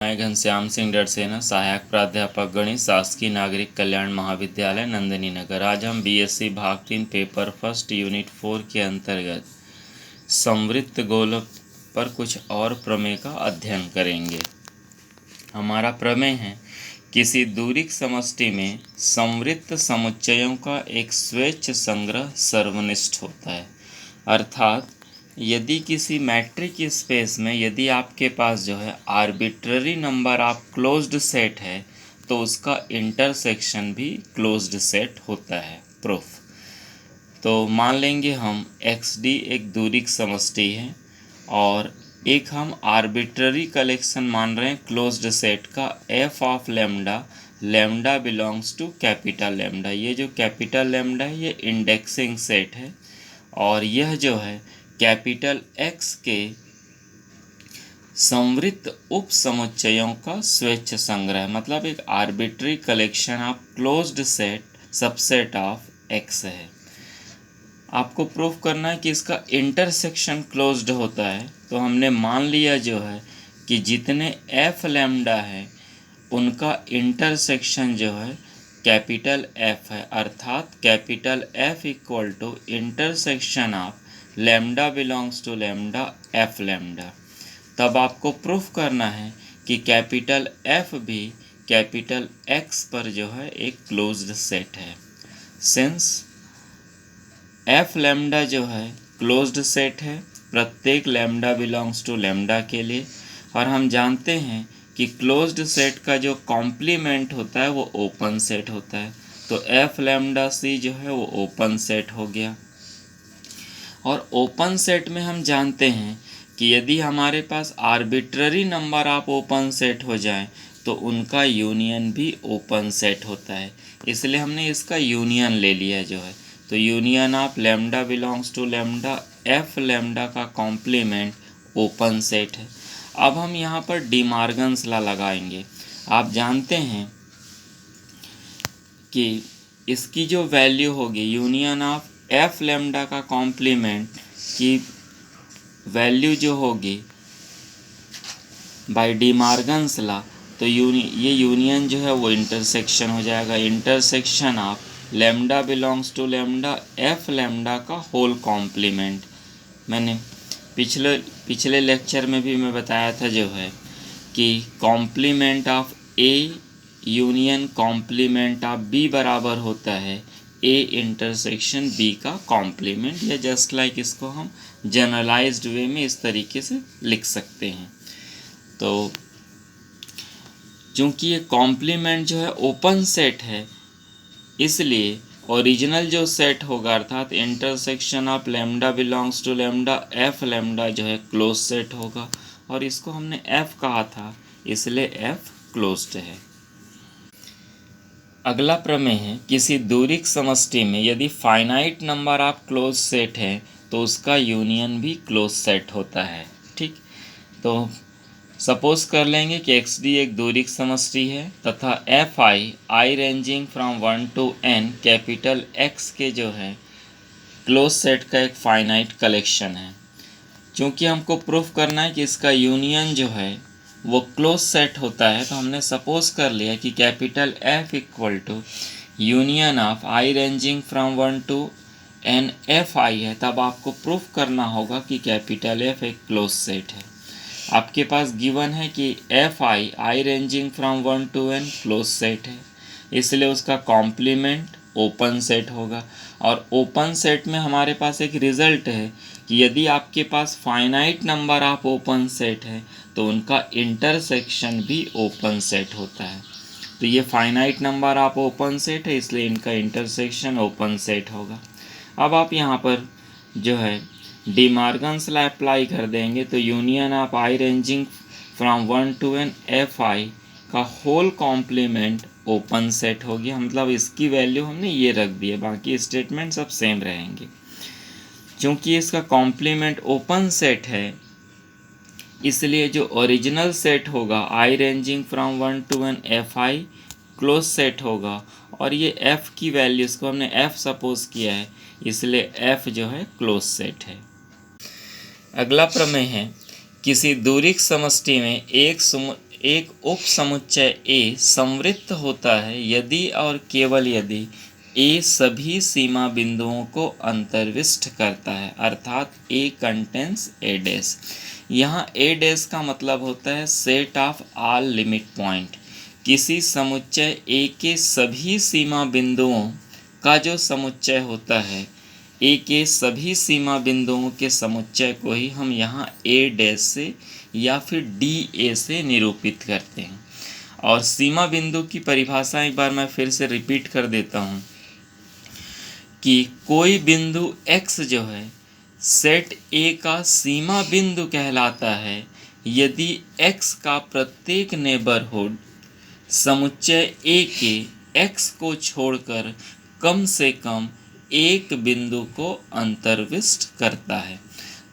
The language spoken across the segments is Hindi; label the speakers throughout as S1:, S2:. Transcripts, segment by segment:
S1: मैं घनश्याम सिंह डरसेना, सहायक प्राध्यापक गणित, शासकीय नागरिक कल्याण महाविद्यालय नंदिनी नगर। आज हम बीएससी भाग 3 पेपर फर्स्ट यूनिट 4 के अंतर्गत संवृत्त गोलक पर कुछ और प्रमेय का अध्ययन करेंगे। हमारा प्रमेय है, किसी दूरिक समष्टि में संवृत्त समुच्चयों का एक स्वैच्छ संग्रह सर्वनिष्ठ होता है। अर्थात यदि किसी मैट्रिक स्पेस में यदि आपके पास जो है arbitrary number of closed set है तो उसका इंटरसेक्शन भी क्लोज्ड सेट होता है। प्रूफ तो मान लेंगे हम XD एक दूरिक समष्टि है और एक हम आर्बिट्ररी कलेक्शन मान रहे हैं क्लोज्ड सेट का f of lambda, lambda belongs to capital lambda. ये जो कैपिटल लैम्डा है ये इंडेक्सिंग सेट है और यह जो है कैपिटल X के संवृत्त उप समुच्चयों का स्वैच्छ संग्रह, मतलब एक arbitrary collection of closed set subset of X है। आपको प्रूफ करना है कि इसका इंटरसेक्शन क्लोज्ड होता है। तो हमने मान लिया जो है कि जितने f लैम्डा है उनका इंटरसेक्शन जो है कैपिटल F है, अर्थात capital F equal to intersection of lambda belongs to lambda f lambda. तब आपको प्रूफ करना है कि कैपिटल F भी कैपिटल X पर जो है एक क्लोज्ड सेट है। सिंस f लैम्डा जो है क्लोज्ड सेट है प्रत्येक लैम्डा बिलोंग्स टू लैम्डा के लिए, और हम जानते हैं कि क्लोज्ड सेट का जो कॉम्प्लीमेंट होता है वो ओपन सेट होता है। तो f लैम्डा c जो है वो ओपन सेट हो गया। और ओपन सेट में हम जानते हैं कि यदि हमारे पास arbitrary number of open set हो जाए तो उनका यूनियन भी ओपन सेट होता है, इसलिए हमने इसका यूनियन ले लिया जो है। तो union of lambda belongs to lambda f lambda का कॉम्प्लीमेंट ओपन सेट है। अब हम यहाँ पर डी मॉर्गन्स लॉ लगाएंगे। आप जानते हैं कि इसकी जो वैल्यू होगी यूनियन ऑफ f लैम्डा का कॉम्प्लीमेंट की वैल्यू जो होगी बाय डी मॉर्गन्स लॉ, तो ये यूनियन जो है वो इंटरसेक्शन हो जाएगा। Intersection of lambda belongs to lambda f lambda का होल कॉम्प्लीमेंट। मैंने पिछले लेक्चर में भी मैं बताया था जो है कि complement of A union complement of B बराबर होता है A इंटरसेक्शन B का कॉम्प्लीमेंट, या जस्ट लाइक इसको हम जनरलाइज्ड वे में इस तरीके से लिख सकते हैं। तो चूँकि ये कॉम्प्लीमेंट जो है ओपन सेट है, इसलिए ओरिजिनल जो सेट होगा अर्थात intersection of lambda belongs to lambda f lambda जो है क्लोज सेट होगा, और इसको हमने f कहा था इसलिए f क्लोज्ड है। अगला प्रमेय है, किसी दूरिक समष्टि में यदि finite number of close set है तो उसका यूनियन भी क्लोज सेट होता है। ठीक, तो सपोज कर लेंगे कि XD एक दूरिक समष्टि है तथा FI ranging from 1 to n capital X के जो है क्लोज सेट का एक फाइनाइट कलेक्शन है। चूँकि हमको प्रूफ करना है कि इसका यूनियन जो है वो क्लोज सेट होता है, तो हमने सपोज कर लिया कि capital F equal to union of I ranging from 1 to n FI है। तब आपको प्रूफ करना होगा कि कैपिटल F एक क्लोज सेट है। आपके पास गिवन है कि I ranging from 1 to n close set है, इसलिए उसका कॉम्प्लीमेंट ओपन सेट होगा। और ओपन सेट में हमारे पास एक रिजल्ट है कि यदि आपके पास finite number of open set है तो उनका इंटरसेक्शन भी ओपन सेट होता है। तो ये finite number of open set है इसलिए इनका इंटरसेक्शन ओपन सेट होगा। अब आप यहाँ पर जो है डी मॉर्गन्स लॉ अप्लाई कर देंगे तो union of I ranging from 1 to n FI का होल कॉम्प्लीमेंट ओपन सेट हो गया। मतलब इसकी वैल्यू हमने ये रख दी है, बाकी स्टेटमेंट सब सेम रहेंगे। क्योंकि इसका कॉम्प्लीमेंट ओपन सेट है इसलिए जो ओरिजिनल सेट होगा I ranging from 1 to n FI close set होगा, और ये F की वैल्यू इसको हमने F सपोज किया है इसलिए F जो है क्लोज सेट है। अगला प्रमेय है, किसी दूरिक समष्टि में एक उप समुच्चय ए संवृत्त होता है यदि और केवल यदि ए सभी सीमा बिंदुओं को अंतर्विष्ट करता है, अर्थात ए कंटेंस ए डैश। यहाँ ए डैश का मतलब होता है set of all limit point. किसी समुच्चय ए के सभी सीमा बिंदुओं का जो समुच्चय होता है, ए के सभी सीमा बिंदुओं के समुच्चय को ही हम यहाँ ए डैश से या फिर डी ए से निरूपित करते हैं। और सीमा बिंदु की परिभाषा एक बार मैं फिर से रिपीट कर देता हूँ कि कोई बिंदु x जो है सेट A का सीमा बिंदु कहलाता है यदि x का प्रत्येक नेबरहुड समुच्चय A के x को छोड़कर कम से कम एक बिंदु को अंतर्विष्ट करता है।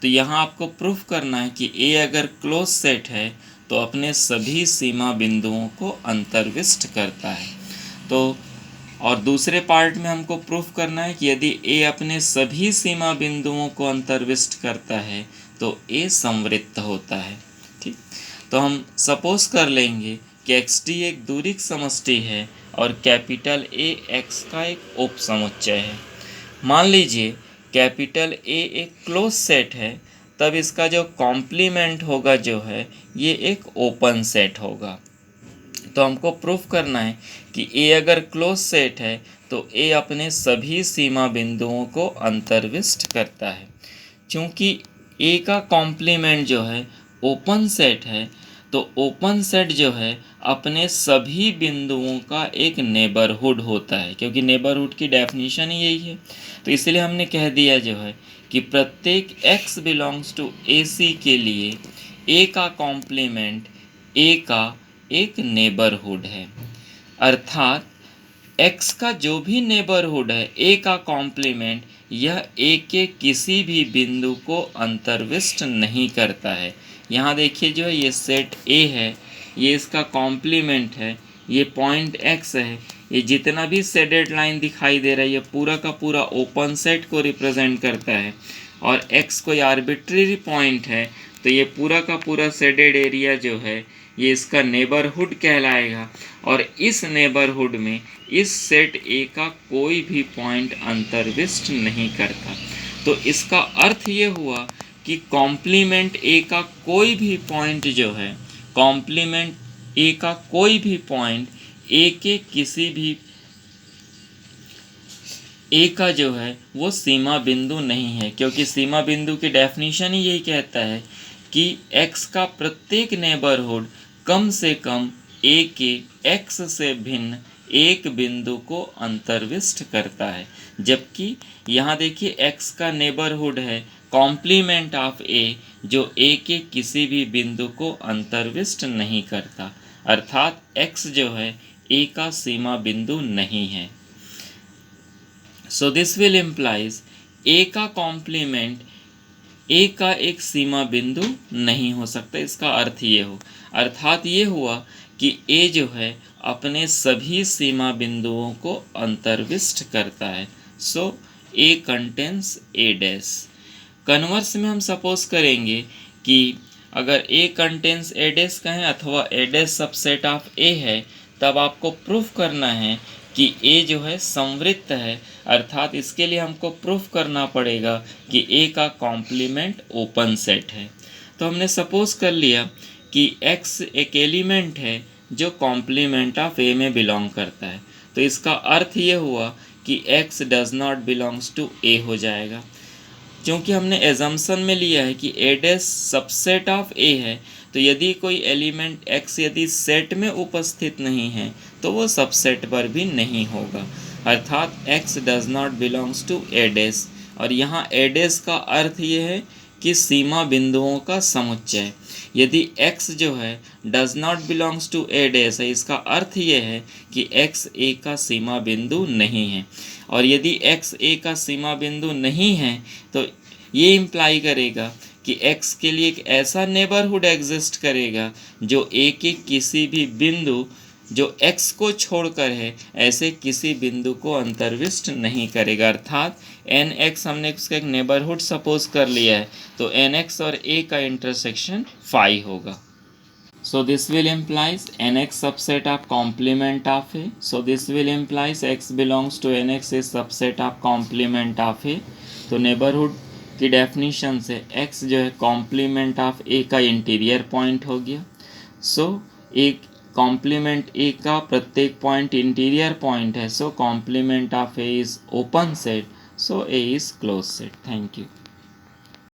S1: तो यहाँ आपको प्रूफ करना है कि A अगर क्लोज सेट है तो अपने सभी सीमा बिंदुओं को अंतर्विष्ट करता है। तो और दूसरे पार्ट में हमको प्रूफ करना है कि यदि A अपने सभी सीमा बिंदुओं को अंतर्विष्ट करता है तो A संवृत्त होता है। ठीक, तो हम सपोज कर लेंगे कि XD एक दूरिक समष्टि है और कैपिटल A X का एक उप समुच्चय है। मान लीजिए कैपिटल A एक क्लोज सेट है, तब इसका जो कॉम्प्लीमेंट होगा जो है ये एक ओपन सेट होगा। तो हमको प्रूफ करना है कि A अगर क्लोज सेट है तो A अपने सभी सीमा बिंदुओं को अंतर्विष्ट करता है। क्योंकि A का कॉम्प्लीमेंट जो है ओपन सेट है, तो ओपन सेट जो है अपने सभी बिंदुओं का एक नेबरहुड होता है, क्योंकि नेबरहुड की डेफिनेशन ही यही है। तो इसलिए हमने कह दिया जो है कि प्रत्येक x बिलोंग्स टू AC के लिए A का कॉम्प्लीमेंट A का एक नेबरहुड है, अर्थात x का जो भी नेबरहुड है A का कॉम्प्लीमेंट यह A के किसी भी बिंदु को अंतर्विष्ट नहीं करता है। यहाँ देखिए जो है ये सेट A है, ये इसका कॉम्प्लीमेंट है, ये पॉइंट x है, ये जितना भी शेडेड लाइन दिखाई दे रहा है ये पूरा का पूरा ओपन सेट को रिप्रेजेंट करता है। और x कोई आर्बिट्रेरी पॉइंट है तो ये पूरा का पूरा शेडेड एरिया जो है ये इसका नेबरहुड कहलाएगा। और इस नेबरहुड में इस सेट A का कोई भी पॉइंट अंतर्विष्ट नहीं करता। तो इसका अर्थ ये हुआ कि कॉम्प्लीमेंट A का कोई भी पॉइंट जो है, कॉम्प्लीमेंट A का कोई भी पॉइंट A के किसी भी A का जो है वो सीमा बिंदु नहीं है, क्योंकि सीमा बिंदु की डेफिनेशन ही यही कहता है कि x का प्रत्येक नेबरहुड कम से कम A के x से भिन्न एक बिंदु को अंतर्विष्ट करता है। जबकि यहाँ देखिए x का नेबरहुड है कॉम्प्लीमेंट ऑफ A जो A के किसी भी बिंदु को अंतर्विष्ट नहीं करता, अर्थात x जो है A का सीमा बिंदु नहीं है। So this will implies A का कॉम्प्लीमेंट A का एक सीमा बिंदु नहीं हो सकता। इसका अर्थ ये हो, अर्थात ये हुआ कि A जो है अपने सभी सीमा बिंदुओं को अंतर्विष्ट करता है। सो A contains A dash. Converse में हम सपोज करेंगे कि अगर A कंटेंस A डैश कहें अथवा A dash subset of A है, तब आपको प्रूफ करना है कि A जो है संवृत्त है, अर्थात इसके लिए हमको प्रूफ करना पड़ेगा कि A का कॉम्प्लीमेंट ओपन सेट है। तो हमने सपोज कर लिया कि X एक एलिमेंट है जो कॉम्प्लीमेंट ऑफ A में बिलोंग करता है। तो इसका अर्थ ये हुआ कि X does not belongs to A हो जाएगा, क्योंकि हमने एजम्पशन में लिया है कि A dash subset of A है। तो यदि कोई एलिमेंट x यदि सेट में उपस्थित नहीं है तो वो सबसेट पर भी नहीं होगा, अर्थात x does not belongs to A dash. और यहाँ A डैश का अर्थ ये है कि सीमा बिंदुओं का समुच्चय। यदि x जो है does not belongs to A dash है, इसका अर्थ ये है कि x A का सीमा बिंदु नहीं है। और यदि x A का सीमा बिंदु नहीं है तो ये इम्प्लाई करेगा कि x के लिए एक ऐसा नेबरहुड एग्जिस्ट करेगा जो A के किसी भी बिंदु जो x को छोड़कर है ऐसे किसी बिंदु को अंतर्विष्ट नहीं करेगा, अर्थात nx हमने उसका एक नेबरहुड सपोज कर लिया है तो nx और A का इंटरसेक्शन 5 होगा। So this will implies nx subset of complement of A. So this will implies x belongs to nx is subset of complement of A. तो नेबरहुड की डेफिनेशन से x जो है कॉम्प्लीमेंट ऑफ A का इंटीरियर पॉइंट हो गया. सो एक कॉम्प्लीमेंट A का प्रत्येक पॉइंट इंटीरियर पॉइंट है. So complement of A is open set. So A is close set. Thank you.